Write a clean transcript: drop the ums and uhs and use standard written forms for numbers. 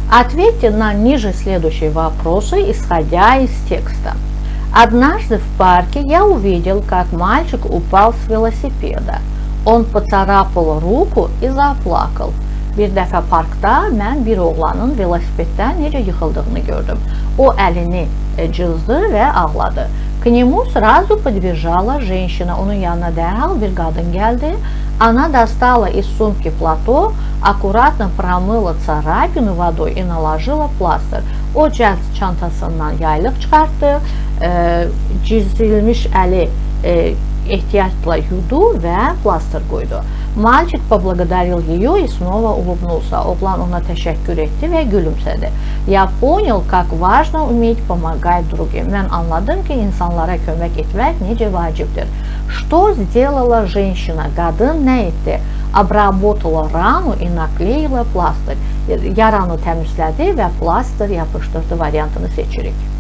Ответьте на ниже следующие вопросы, исходя из текста. Однажды в парке я увидел, как мальчик упал с велосипеда. Он поцарапал руку и заплакал. Bir dəfə parkda mən bir oğlanın velosipeddən necə yıxıldığını gördüm. O əlini cızdı və ağladı. К нему сразу подбежала женщина. Onun yanına dərhal bir qadın gəldi. Она достала из сумки платок, аккуратно промыла царапину водой и наложила пластырь. O cəld çantasından yaylıq çıxartdı, cizilmiş əli ehtiyatla yudu və plastır qoydu. Mальчик поблагодарил ее и снова улыбнулся. Oğlan ona təşəkkür etdi və gülümsədi. Я понял, как важно уметь помогать другим. Mən anladım ki, insanlara kömək etmək necə vacibdir. Что сделала женщина? Qadın nə etdi? Обработала рану и наклеила пластырь. Yaranı təmizlədi və plastır yapışdırdı variantını seçirik.